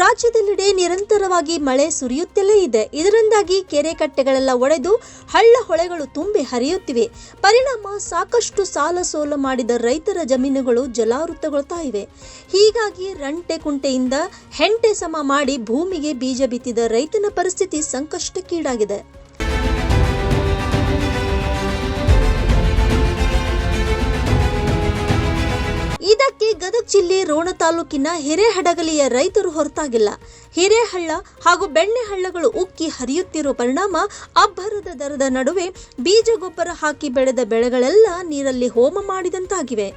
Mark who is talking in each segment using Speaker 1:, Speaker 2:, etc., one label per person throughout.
Speaker 1: ರಾಜ್ಯದೆಲ್ಲೆಡೆ ನಿರಂತರವಾಗಿ ಮಳೆ ಸುರಿಯುತ್ತಲೇ ಇದೆ. ಇದರಿಂದಾಗಿ ಕೆರೆ ಕಟ್ಟೆಗಳೆಲ್ಲ ಒಡೆದು ಹಳ್ಳ ಹೊಳೆಗಳು ತುಂಬಿ ಹರಿಯುತ್ತಿವೆ. ಪರಿಣಾಮ ಸಾಕಷ್ಟು ಸಾಲ ಸೋಲ ಮಾಡಿದ ರೈತರ ಜಮೀನುಗಳು ಜಲಾವೃತಗೊಳ್ತಾ ಇವೆ. ಹೀಗಾಗಿ ರಂಟೆ ಕುಂಟೆಯಿಂದ ಹೆಂಟೆ ಸಮ ಮಾಡಿ ಭೂಮಿಗೆ ಬೀಜ ಬಿತ್ತಿದ ರೈತನ ಪರಿಸ್ಥಿತಿ ಸಂಕಷ್ಟಕ್ಕೀಡಾಗಿದೆ. ಇದಕ್ಕೆ ಗದಗ ಜಿಲ್ಲೆ ರೋಣ ತಾಲೂಕಿನ ಹಿರೇಹಡಗಲಿಯ ರೈತರು ಹೊರತಾಗಿಲ್ಲ. ಹಿರೇಹಳ್ಳ ಹಾಗೂ ಬೆಣ್ಣೆಹಳ್ಳಗಳು ಉಕ್ಕಿ ಹರಿಯುತ್ತಿರುವ ಪರಿಣಾಮ ಅಬ್ಬರದ ದರದ ನಡುವೆ ಬೀಜ ಗೊಬ್ಬರ ಹಾಕಿ ಬೆಳೆದ ಬೆಳೆಗಳೆಲ್ಲ ನೀರಲ್ಲಿ ಹೋಮ ಮಾಡಿದಂತಾಗಿವೆ.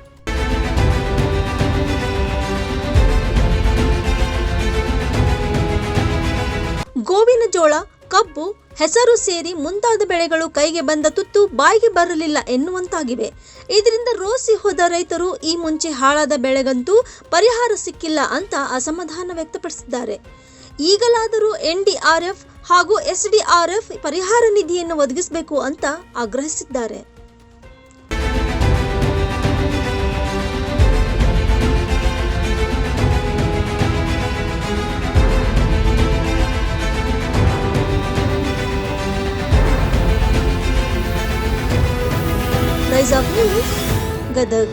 Speaker 1: ಗೋವಿನ ಜೋಳ, ಕಬ್ಬು, ಹೆಸರು ಸೇರಿ ಮುಂತಾದ ಬೆಳೆಗಳು ಕೈಗೆ ಬಂದ ತುತ್ತು ಬಾಯಿಗೆ ಬರಲಿಲ್ಲ ಎನ್ನುವಂತಾಗಿವೆ. ಇದರಿಂದ ರೋಸಿ ಹೋದ ರೈತರು ಈ ಮುಂಚೆ ಹಾಳಾದ ಬೆಳೆಗಂತೂ ಪರಿಹಾರ ಸಿಕ್ಕಿಲ್ಲ ಅಂತ ಅಸಮಾಧಾನ ವ್ಯಕ್ತಪಡಿಸಿದ್ದಾರೆ. ಈಗಲಾದರೂ NDRF ಹಾಗೂ SDRF ಪರಿಹಾರ ನಿಧಿಯನ್ನು ಒದಗಿಸಬೇಕು ಅಂತ ಆಗ್ರಹಿಸಿದ್ದಾರೆ. Rise of News, Gadag.